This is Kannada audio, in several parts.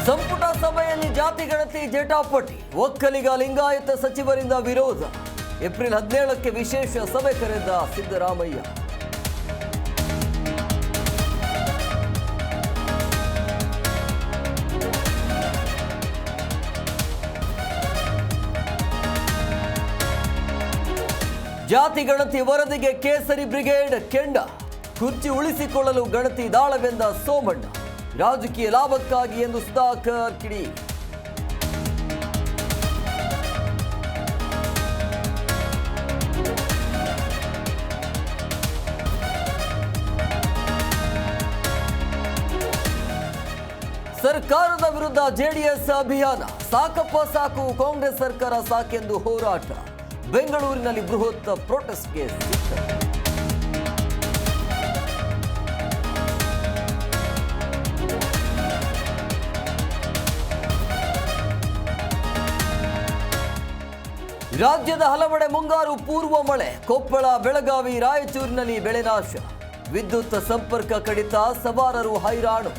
ಸಂಪುಟ ಸಭೆಯಲ್ಲಿ ಜಾತಿ ಗಣತಿ ಜಟಾಪಟಿ, ಒಕ್ಕಲಿಗ ಲಿಂಗಾಯತ ಸಚಿವರಿಂದ ವಿರೋಧ. ಏಪ್ರಿಲ್ 17ಕ್ಕೆ ವಿಶೇಷ ಸಭೆ ಕರೆದ ಸಿದ್ದರಾಮಯ್ಯ. ಜಾತಿ ಗಣತಿ ವರದಿಗೆ ಕೇಸರಿ ಬ್ರಿಗೇಡ್ ಕೆಂಡ, ಕುರ್ಚಿ ಉಳಿಸಿಕೊಳ್ಳಲು ಗಣತಿ ದಾಳವೆಂದ ಸೋಮಣ್ಣ. ರಾಜಕೀಯ ಲಾಭಕ್ಕಾಗಿ ಎಂದು ಸುಧಾಕರ್ ಕಿಡಿ. ಸರ್ಕಾರದ ವಿರುದ್ಧ ಜೆಡಿಎಸ್ ಅಭಿಯಾನ, ಸಾಕಪ್ಪ ಸಾಕು ಕಾಂಗ್ರೆಸ್ ಸರ್ಕಾರ ಸಾಕೆಂದು ಹೋರಾಟ. ಬೆಂಗಳೂರಿನಲ್ಲಿ ಬೃಹತ್ ಪ್ರೊಟೆಸ್ಟ್ಗೆ ಸಿದ್ಧತೆ. ರಾಜ್ಯದ ಹಲವೆಡೆ ಮುಂಗಾರು ಪೂರ್ವ ಮಳೆ. ಕೊಪ್ಪಳ, ಬೆಳಗಾವಿ, ರಾಯಚೂರಿನಲ್ಲಿ ಬೆಳೆ ನಾಶ. ವಿದ್ಯುತ್ ಸಂಪರ್ಕ ಕಡಿತ, ಸವಾರರು ಹೈರಾಣು.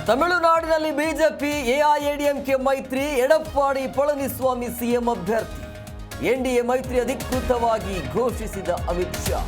ತಮಿಳುನಾಡಿನಲ್ಲಿ ಬಿಜೆಪಿ ಎಐಎಡಿಎಂಕೆ ಮೈತ್ರಿ, ಎಡಪ್ಪಾಡಿ ಪಳನಿಸ್ವಾಮಿ ಸಿಎಂ ಅಭ್ಯರ್ಥಿ. ಎನ್ಡಿಎ ಮೈತ್ರಿ ಅಧಿಕೃತವಾಗಿ ಘೋಷಿಸಿದ ಅಮಿತ್ ಶಾ.